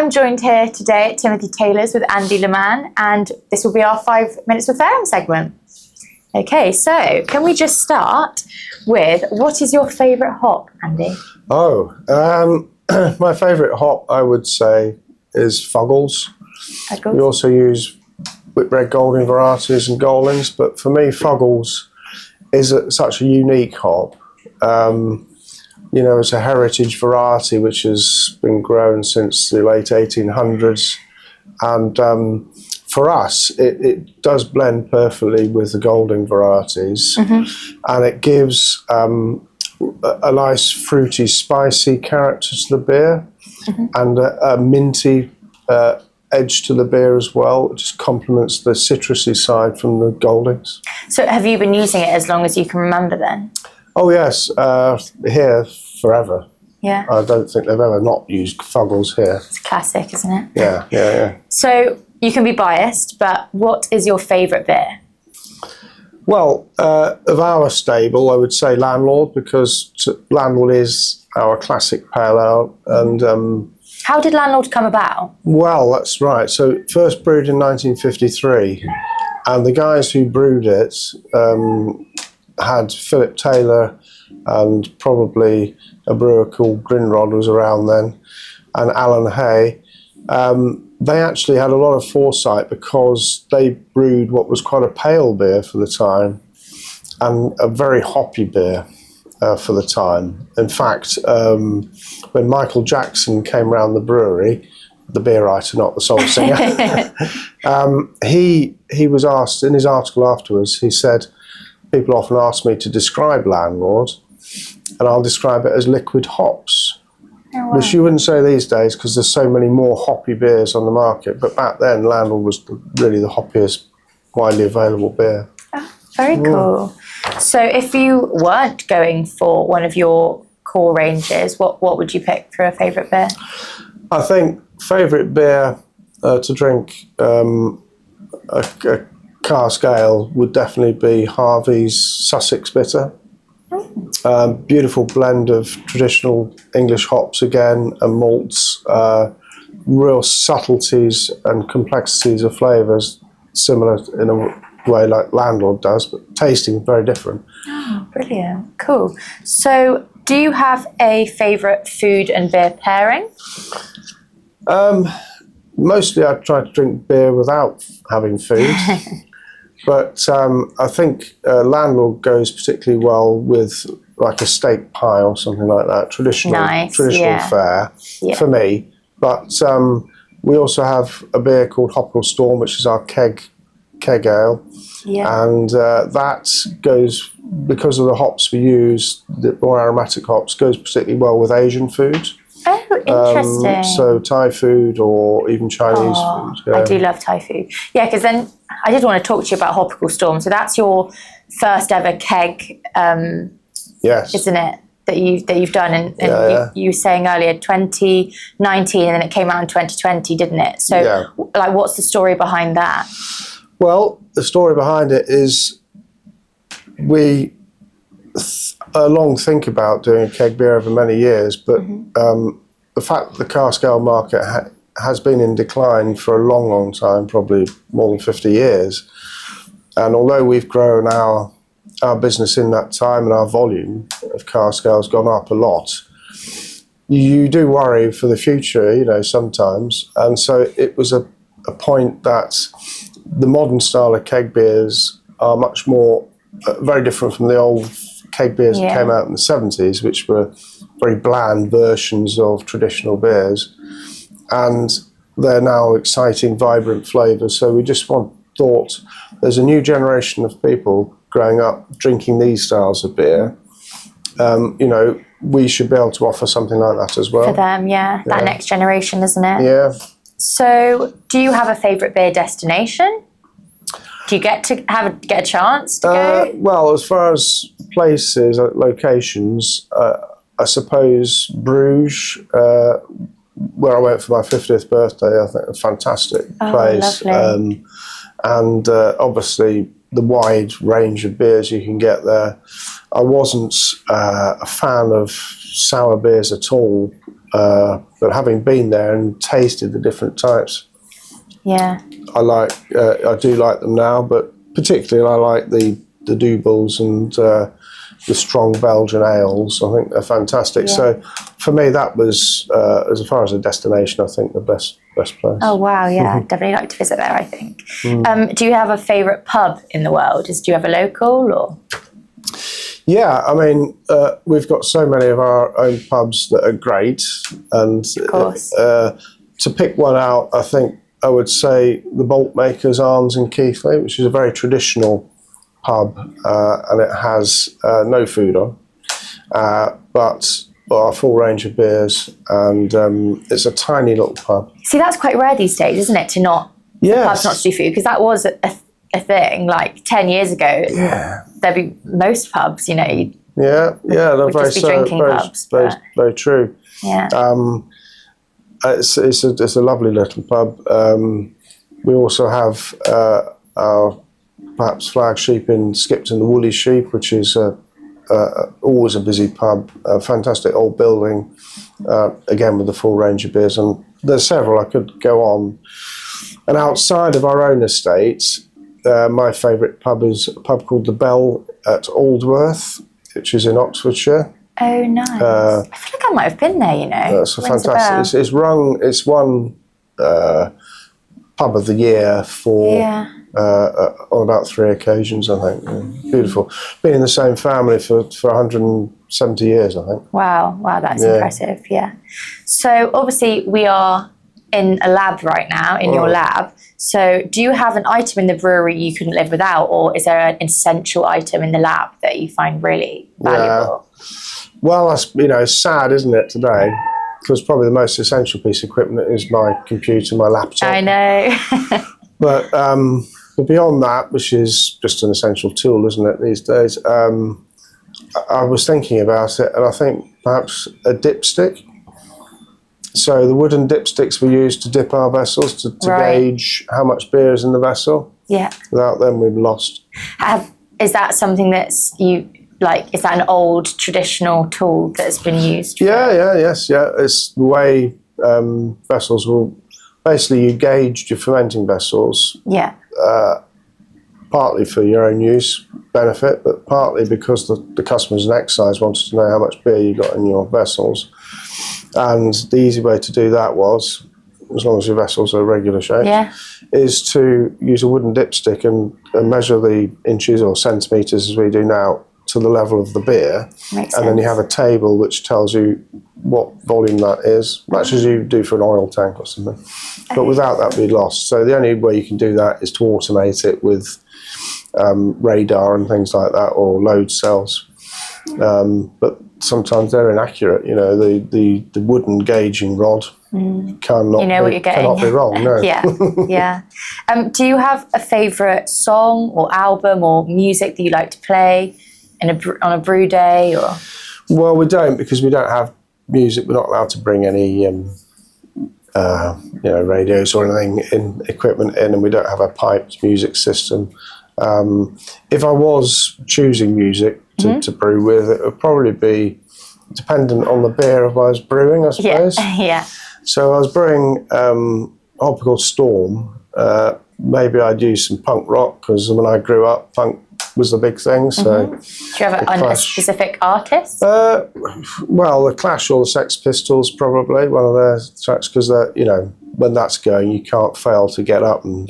I'm joined here today at Timothy Taylor's with Andy Leman, and this will be our 5 minutes with Faram segment. Okay, so can we just start with, what is your favourite hop, Andy? My favourite hop, I would say, is Fuggles. We also use whitbread Golding varieties and Goldings, but for me, Fuggles is such a unique hop. You know, it's a heritage variety which has been grown since the late 1800s, and for us, it does blend perfectly with the Golding varieties, and it gives a nice fruity, spicy character to the beer, and a minty edge to the beer as well. It just complements the citrusy side from the Goldings. So have you been using it as long as you can remember then? Oh yes, here forever. Yeah. I don't think they've ever not used Fuggles here. It's a classic, isn't it? Yeah. So you can be biased, but what is your favourite beer? Well, of our stable, I would say Landlord, because Landlord is our classic pale ale. And how did Landlord come about? well, that's right. So it first brewed in 1953, and the guys who brewed it had Philip Taylor and probably a brewer called Grinrod was around then, and Alan Hay. They actually had a lot of foresight because they brewed what was quite a pale beer for the time and a very hoppy beer for the time. In fact, when Michael Jackson came round the brewery, the beer writer, not the soul singer, he was asked in his article afterwards, he said, people often ask me to describe Landlord, and I'll describe it as liquid hops. Oh, wow. Which you wouldn't say these days because there's so many more hoppy beers on the market. But back then, Landlord was really the hoppiest widely available beer. Oh, very cool. So if you weren't going for one of your core ranges, what would you pick for a favourite beer? I think favourite beer to drink, a cask ale, would definitely be Harvey's Sussex Bitter. Beautiful blend of traditional English hops again and malts, real subtleties and complexities of flavours, similar in a way like Landlord does, but tasting very different. Oh, brilliant. Cool. So do you have a favourite food and beer pairing? Mostly I try to drink beer without having food. But I think Landlord goes particularly well with like a steak pie or something like that, traditional fare for me. But we also have a beer called Hopple Storm, which is our keg ale, and that goes, because of the hops we use, the more aromatic hops, goes particularly well with Asian food. Oh, interesting. So Thai food or even Chinese food. Yeah. I do love Thai food. Yeah, because then I did want to talk to you about Hoppical Storm. So that's your first ever keg, yes, isn't it? That you've done, and you were saying earlier 2019, and then it came out in 2020, didn't it? So, like, what's the story behind that? Well, the story behind it is we long think about doing a keg beer over many years, but the fact that the cask ale market has been in decline for a long time, probably more than 50 years, and although we've grown our business in that time and our volume of cask ale has gone up a lot, you do worry for the future, you know, sometimes. And so it was a point that the modern style of keg beers are much more very different from the old keg beers that came out in the 70s, which were very bland versions of traditional beers, and they're now exciting, vibrant flavours. So we just thought there's a new generation of people growing up drinking these styles of beer. You know, we should be able to offer something like that as well. For them, that next generation, isn't it? Yeah. So do you have a favourite beer destination? Do you get a chance to go? Well, as far as places, locations, I suppose Bruges, where I went for my 50th birthday, I think a fantastic place. Lovely. And obviously the wide range of beers you can get there. I wasn't a fan of sour beers at all but having been there and tasted the different types, Yeah. I do like them now, but particularly I like the doubles and the strong Belgian ales. I think they're fantastic. Yeah. So for me, that was, as far as a destination, I think the best place. Oh wow, yeah, I'd definitely like to visit there, I think. Do you have a favourite pub in the world? Do you have a local or? Yeah, I mean, we've got so many of our own pubs that are great, and Of course. To pick one out, I think I would say the Boltmakers Arms in Keighley, which is a very traditional pub, and it has no food on, but a full range of beers, and it's a tiny little pub. See, that's quite rare these days, isn't it, to not pubs not to do food? Because that was a thing like 10 years ago. Yeah. There'd be most pubs, Yeah, they're very, just be drinking pubs, very true. Yeah. It's a lovely little pub. We also have our perhaps flagship in Skipton, the Woolly Sheep, which is always a busy pub, a fantastic old building, again with the full range of beers. And there's several, I could go on. And outside of our own estate, my favourite pub is a pub called The Bell at Aldworth, which is in Oxfordshire. Oh, nice. I feel like I might have been there, It's a fantastic. It's won pub of the year for on about 3 occasions, I think. Yeah. Beautiful. Been in the same family for 170 years, I think. Wow, that's impressive. Yeah. So obviously we are in a lab right now, in your lab. So do you have an item in the brewery you couldn't live without, or is there an essential item in the lab that you find really valuable? Well, it's sad, isn't it, today? Because probably the most essential piece of equipment is my computer, my laptop. I know. But beyond that, which is just an essential tool, isn't it, these days, I was thinking about it, and I think perhaps a dipstick. So the wooden dipsticks we use to dip our vessels to gauge how much beer is in the vessel. Yeah. Without them, we've lost. Is that something that's is that an old traditional tool that's been used? Yes. It's the way vessels will, basically you gauge your fermenting vessels. Yeah. Partly for your own use benefit, but partly because the customers in excise wanted to know how much beer you got in your vessels. And the easy way to do that was, as long as your vessels are regular shape, is to use a wooden dipstick and measure the inches or centimetres, as we do now, to the level of the beer. Makes sense. Then you have a table which tells you what volume that is, much as you do for an oil tank or something. But without that, we'd lost. So the only way you can do that is to automate it with radar and things like that, or load cells. But sometimes they're inaccurate. The wooden gauging rod cannot be wrong. No. Yeah. Do you have a favourite song or album or music that you like to play on a brew day? Or? Well, we don't, because we don't have music. We're not allowed to bring any radios or anything equipment in, and we don't have a piped music system. If I was choosing music to brew with, it would probably be dependent on the beer I was brewing, I suppose. Yeah. So I was brewing a hop called Storm. Maybe I'd use some punk rock, because when I grew up, punk was the big thing. So, do you have a specific artist? Well, the Clash or the Sex Pistols, probably one of their tracks, because when that's going, you can't fail to get up and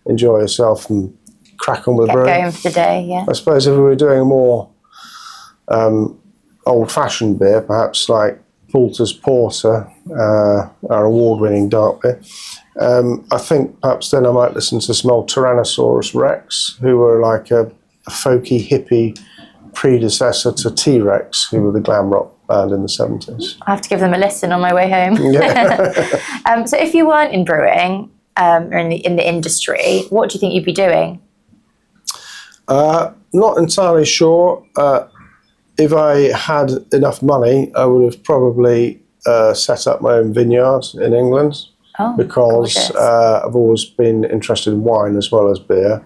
enjoy yourself and crack on with brewing. Get going for the day. Yeah. I suppose if we were doing a more old-fashioned beer, perhaps like Poulter's Porter, our award-winning dark beer, I think perhaps then I might listen to some old Tyrannosaurus Rex, who were like a folky, hippie predecessor to T-Rex, who were the glam rock band in the 70s. I have to give them a listen on my way home. Yeah. So if you weren't in brewing or in the industry, what do you think you'd be doing? Not entirely sure. If I had enough money, I would have probably set up my own vineyard in England, because I've always been interested in wine as well as beer.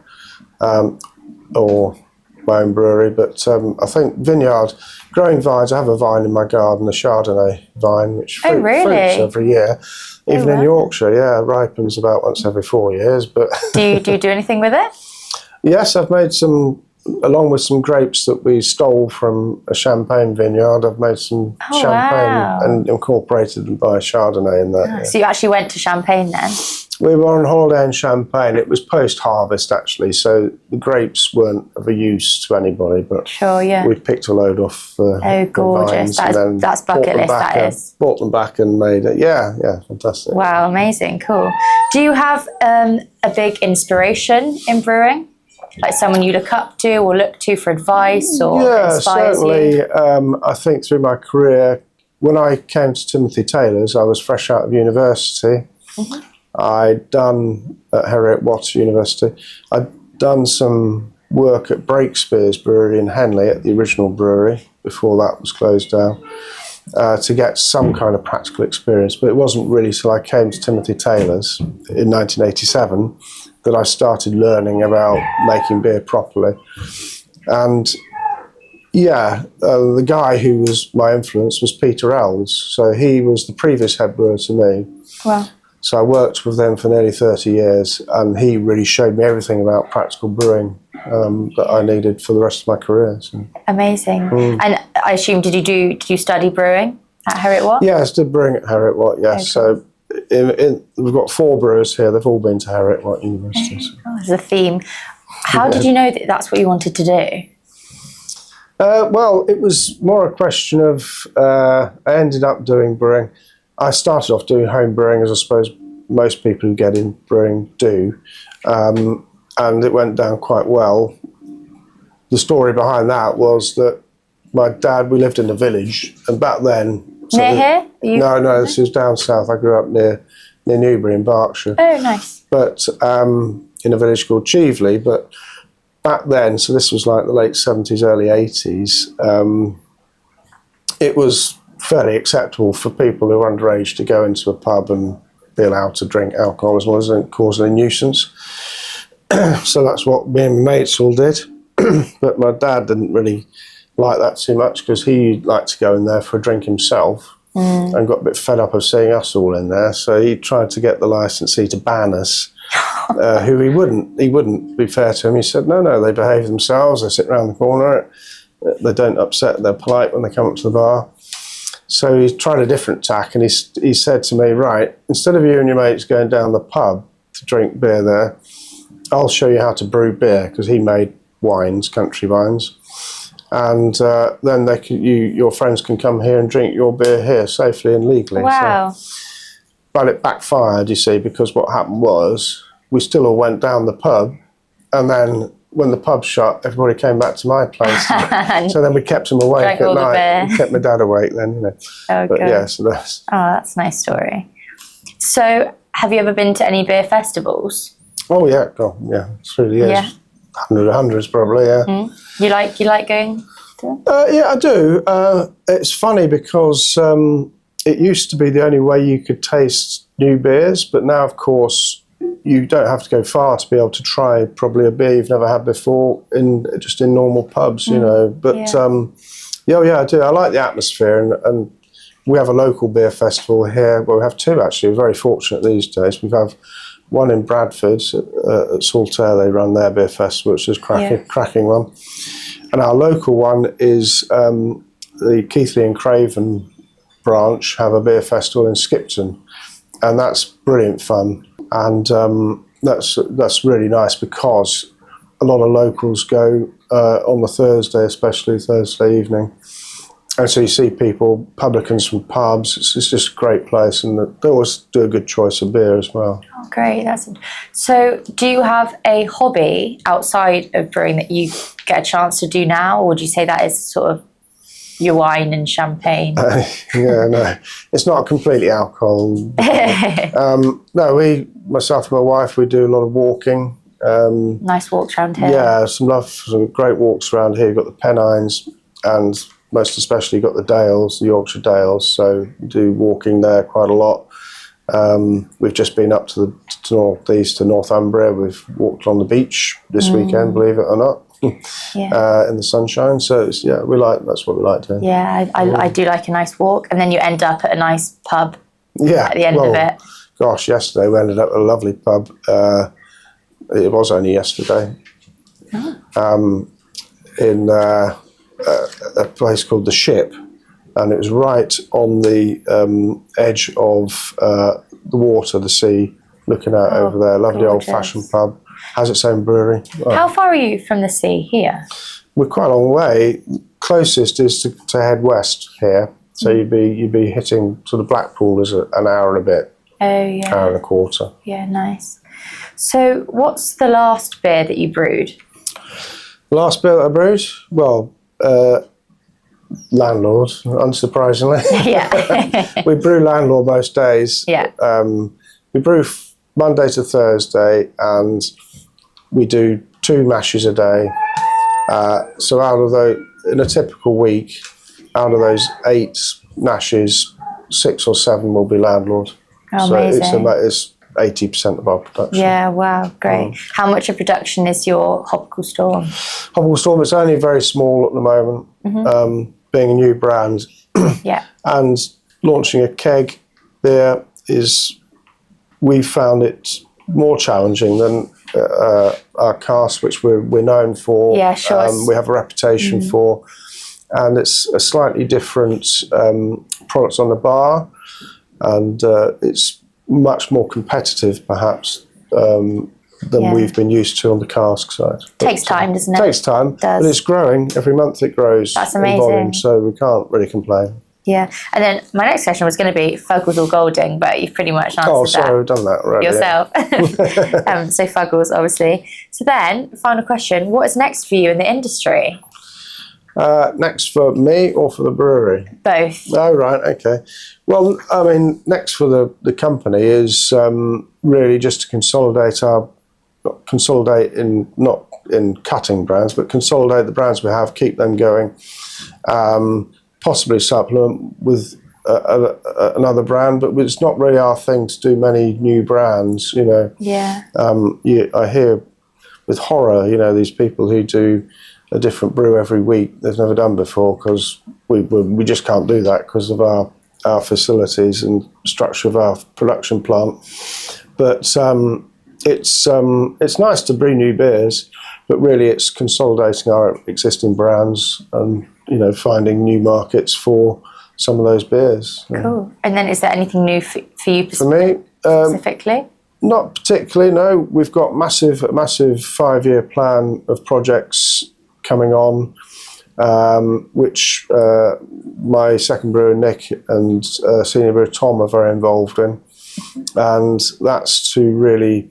my own brewery, but I think vineyard, growing vines, I have a vine in my garden, a Chardonnay vine, which fruits every year. Even in Yorkshire, ripens about once every 4 years. But do you do anything with it? Yes, I've made some, along with some grapes that we stole from a champagne vineyard. I've made some champagne and incorporated them by Chardonnay in that. So you actually went to Champagne then? We were on holiday in Champagne. It was post-harvest actually, so the grapes weren't of a use to anybody. But we picked a load off. Gorgeous! That's bucket list. That is. Brought them back and made it. Yeah, fantastic. Wow, amazing, cool. Do you have a big inspiration in brewing? Like someone you look up to or look to for advice or inspires certainly. you? I think through my career, when I came to Timothy Taylor's, I was fresh out of university. Mm-hmm. I'd done at Heriot-Watt University. I'd done some work at Breakspear's Brewery in Henley at the original brewery before that was closed down to get some kind of practical experience. But it wasn't really till I came to Timothy Taylor's in 1987 that I started learning about making beer properly. And the guy who was my influence was Peter Ells. So he was the previous head brewer to me. Wow. So I worked with them for nearly 30 years, and he really showed me everything about practical brewing that I needed for the rest of my career. So. Amazing. And I assume, did you study brewing at Heriot-Watt? Yes, did brewing at Heriot-Watt, yes. Okay, cool. So we've got 4 brewers here. They've all been to Heriot-Watt University. So. Oh, there's a theme. How did you know that that's what you wanted to do? Well, it was more a question of I ended up doing brewing. I started off doing home brewing, as I suppose most people who get in brewing do, and it went down quite well. The story behind that was that my dad, we lived in a village, and back then... Near here? No, this is down south. I grew up near Newbury in Berkshire. Oh, nice. But in a village called Cheveley, but back then, so this was like the late 70s, early 80s, it was fairly acceptable for people who were underage to go into a pub and be allowed to drink alcohol as long as it didn't cause any nuisance. So that's what me and my mates all did. But my dad didn't really like that too much because he liked to go in there for a drink himself and got a bit fed up of seeing us all in there. So he tried to get the licensee to ban us, who he wouldn't be fair to him. He said, no, they behave themselves. They sit around the corner. They don't upset. They're polite when they come up to the bar. So he tried a different tack, and he said to me, right, instead of you and your mates going down the pub to drink beer there, I'll show you how to brew beer, because he made wines, country wines, and then your friends can come here and drink your beer here safely and legally. Wow. But it backfired, you see, because what happened was we still all went down the pub, and then when the pub shut, everybody came back to my place. So then we kept them awake at night. We kept my dad awake then, you know. Oh, but good. yeah, so that's... Oh, that's a nice story. So have you ever been to any beer festivals? Oh, yeah. God, yeah. It's really is. Yeah. Hundreds probably, yeah. You like going to? Yeah, I do. It's funny because it used to be the only way you could taste new beers, but now, of course, you don't have to go far to be able to try probably a beer you've never had before in normal pubs, you know. But I do. I like the atmosphere, and we have a local beer festival here. Well, we have 2 actually. We're very fortunate these days. We have one in Bradford at Saltaire. They run their beer festival, which is cracking one. And our local one is the Keighley and Craven branch have a beer festival in Skipton, and that's brilliant fun. And that's really nice because a lot of locals go on the Thursday, especially Thursday evening. And so you see people, publicans from pubs. It's just a great place, and they always do a good choice of beer as well. Oh, great. So do you have a hobby outside of brewing that you get a chance to do now, or would you say that is sort of your wine and champagne? No, it's not completely alcohol. No, myself and my wife, we do a lot of walking. Nice walks around here. Yeah, some great walks around here. You've got the Pennines, and most especially you've got the Dales, the Yorkshire Dales, so we do walking there quite a lot. We've just been up to north east to Northumbria. We've walked on the beach this weekend, believe it or not. in the sunshine. So it's, that's what we like doing. Yeah, I do like a nice walk, and then you end up at a nice pub at the end of it. Gosh, yesterday we ended up at a lovely pub. It was only yesterday. In a place called The Ship, and it was right on the edge of the water, the sea, looking out over there. Lovely old-fashioned pub. Has its own brewery. Oh. How far are you from the sea here? We're quite a long way. Closest is to head west here, so you'd be hitting sort of Blackpool is an hour and a bit. Oh yeah. Hour and a quarter. Yeah, nice. So, what's the last beer that you brewed? Last beer that I brewed? Well, Landlord, unsurprisingly. Yeah. We brew Landlord most days. Yeah. We brew Monday to Thursday, and we do 2 mashes a day. So in a typical week, out of those 8 mashes, 6 or 7 will be Landlord. Oh, so amazing. it's 80% of our production. Yeah, wow, great. How much of production is your Hoppical Storm? Hoppical Storm, it's only very small at the moment, being a new brand. Yeah. And launching a keg beer we found it more challenging than our cask, which we're known for. Yeah, sure. We have a reputation for, and it's a slightly different product on the bar, and it's much more competitive, perhaps, than we've been used to on the cask side. Takes time, doesn't it? Takes time, but it's growing. Every month it grows. That's in amazing. volume, so we can't really complain. Yeah, and then my next question was going to be Fuggles or Golding, but you've pretty much answered Oh, sorry, we've done that already. yourself. So Fuggles, obviously. So then, final question, what is next for you in the industry? Next for me or for the brewery? Both. Oh, right, okay. Well, I mean, next for the company is really just to consolidate not in cutting brands, but consolidate the brands we have, keep them going, possibly supplement with another brand, but it's not really our thing to do many new brands, you know. Yeah. I hear with horror, you know, these people who do a different brew every week they've never done before, because we just can't do that because of our facilities and structure of our production plant. But it's nice to brew new beers, but really it's consolidating our existing brands and, you know, finding new markets for some of those beers. Cool. And then is there anything new for you For me, specifically? Not particularly, no. We've got a massive 5-year plan of projects coming on, which my second brewer Nick and senior brewer Tom are very involved in, and that's to really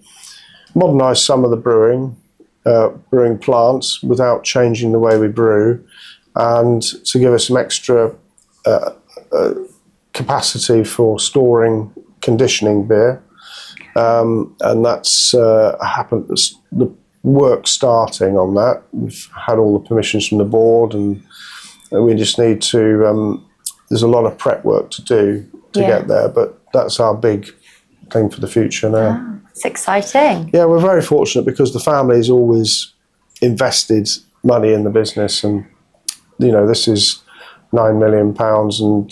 modernise some of the brewing plants without changing the way we brew, and to give us some extra capacity for storing conditioning beer, and that's happened. The work starting on that. We've had all the permissions from the board, and we just need to. There's a lot of prep work to do to get there, but that's our big thing for the future now. Oh, it's exciting. Yeah, we're very fortunate because the family's always invested money in the business, and you know, this is £9 million, and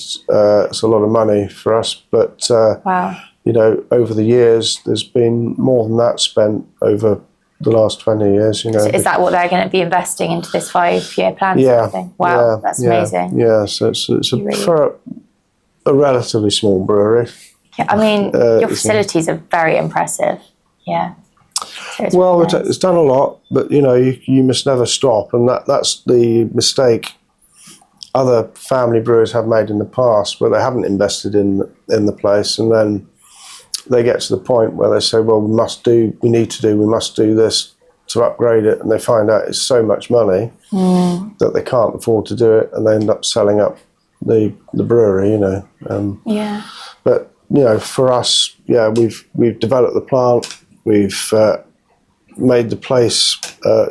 it's a lot of money for us. But wow. You know, over the years, there's been more than that spent over the last 20 years. You know, is that what they're going to be investing into this 5-year plan? Yeah. Sort of thing? Wow, that's amazing. Yeah, so it's for a relatively small brewery. Yeah, I mean, your facilities are very impressive. Yeah. So it's done a lot, but you know, you must never stop, and that's the mistake other family brewers have made in the past, where they haven't invested in the place, and then they get to the point where they say, well, we must do this to upgrade it, and they find out it's so much money that they can't afford to do it, and they end up selling up the brewery, you know. But you know, for us, we've developed the plant, we've made the place,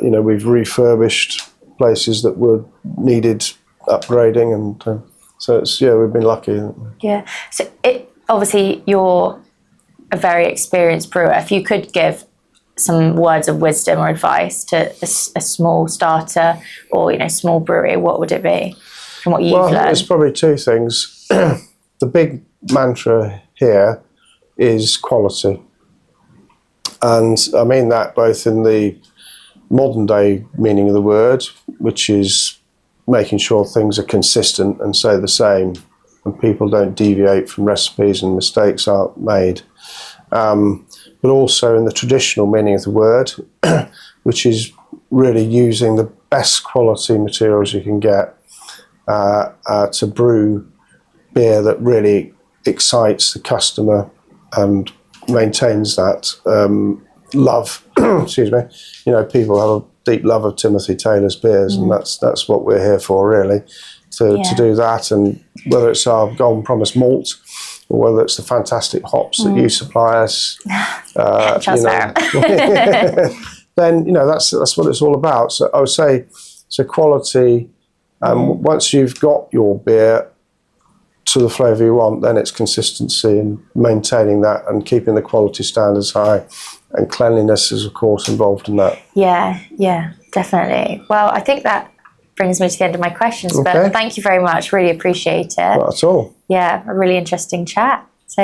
you know, we've refurbished places that were needed upgrading, and so it's we've been lucky. Yeah. So obviously you're a very experienced brewer. If you could give some words of wisdom or advice to a small starter or, you know, small brewery, what would it be from what you've learned? There's probably two things. The big mantra here is quality. And I mean that both in the modern day meaning of the word, which is making sure things are consistent and stay the same, and people don't deviate from recipes and mistakes aren't made. But also in the traditional meaning of the word, which is really using the best quality materials you can get to brew beer that really excites the customer and maintains that love. Excuse me. You know, people have a deep love of Timothy Taylor's beers, and that's what we're here for, really, to do that. And whether it's our Golden Promise malt, or whether it's the fantastic hops that you supply us, then you know that's what it's all about. So I would say, so quality. Once you've got your beer to the flavour you want, then it's consistency and maintaining that and keeping the quality standards high, and cleanliness is of course involved in that. Yeah, definitely. Well, I think that brings me to the end of my questions, but thank you very much. Really appreciate it. Not at all. Yeah, a really interesting chat. So